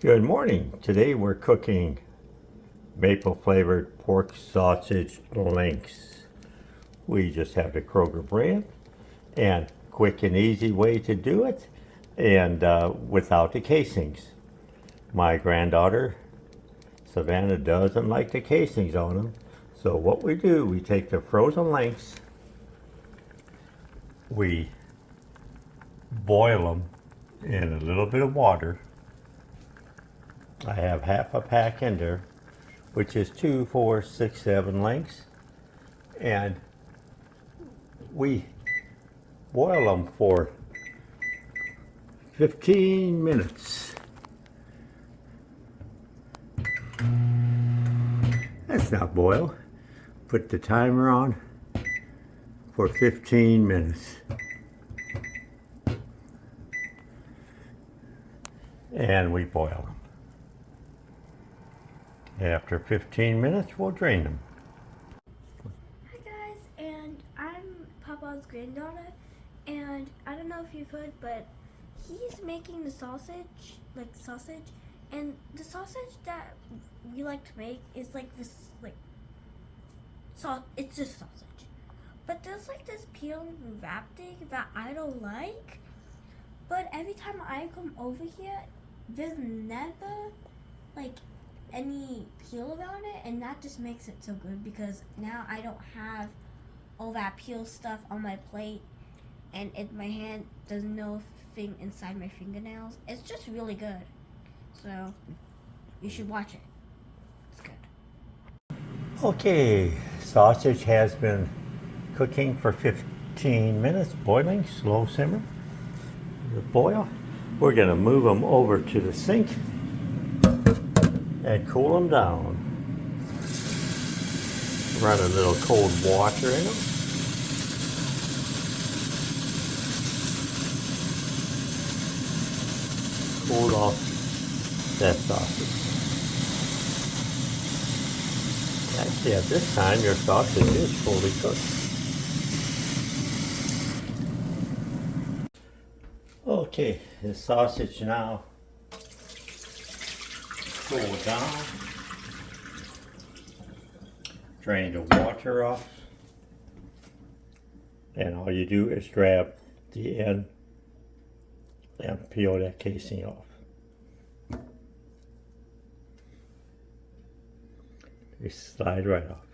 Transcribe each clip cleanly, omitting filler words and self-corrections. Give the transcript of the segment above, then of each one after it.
Good morning. Today we're cooking maple flavored pork sausage links. We just have the Kroger brand and quick and easy way to do it and without the casings. My granddaughter Savannah doesn't like the casings on them. So what we do, we take the frozen links, we boil them in a little bit of water. I have half a pack in there, which is 2, 4, 6, 7 links. And we boil them for 15 minutes. That's not boil. Put the timer on for 15 minutes. And we boil them. After 15 minutes, we'll drain them. Hi guys, and I'm Papa's granddaughter, and I don't know if you've heard, but he's making the sausage, and the sausage that we like to make is like this, it's just sausage. But there's like this peel and wrap thing that I don't like, but every time I come over here, there's never like any peel around it, and that just makes it so good because now I don't have all that peel stuff on my plate, and my hand does no thing inside my fingernails. It's just really good, so you should watch it. It's good. Okay, sausage has been cooking for 15 minutes, boiling, slow simmer. The boil. We're gonna move them over to the sink and cool them down. Run a little cold water in them. Cool off that sausage. Actually, at this time, your sausage is fully cooked. Okay, the sausage now cool down. Drain the water off. And all you do is grab the end and peel that casing off. They slide right off.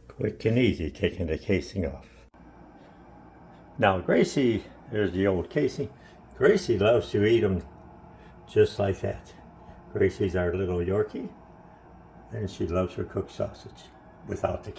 Quick and easy, taking the casing off. Now Gracie, there's the old casing. Gracie loves to eat them just like that. Gracie's our little Yorkie, and she loves her cooked sausage without the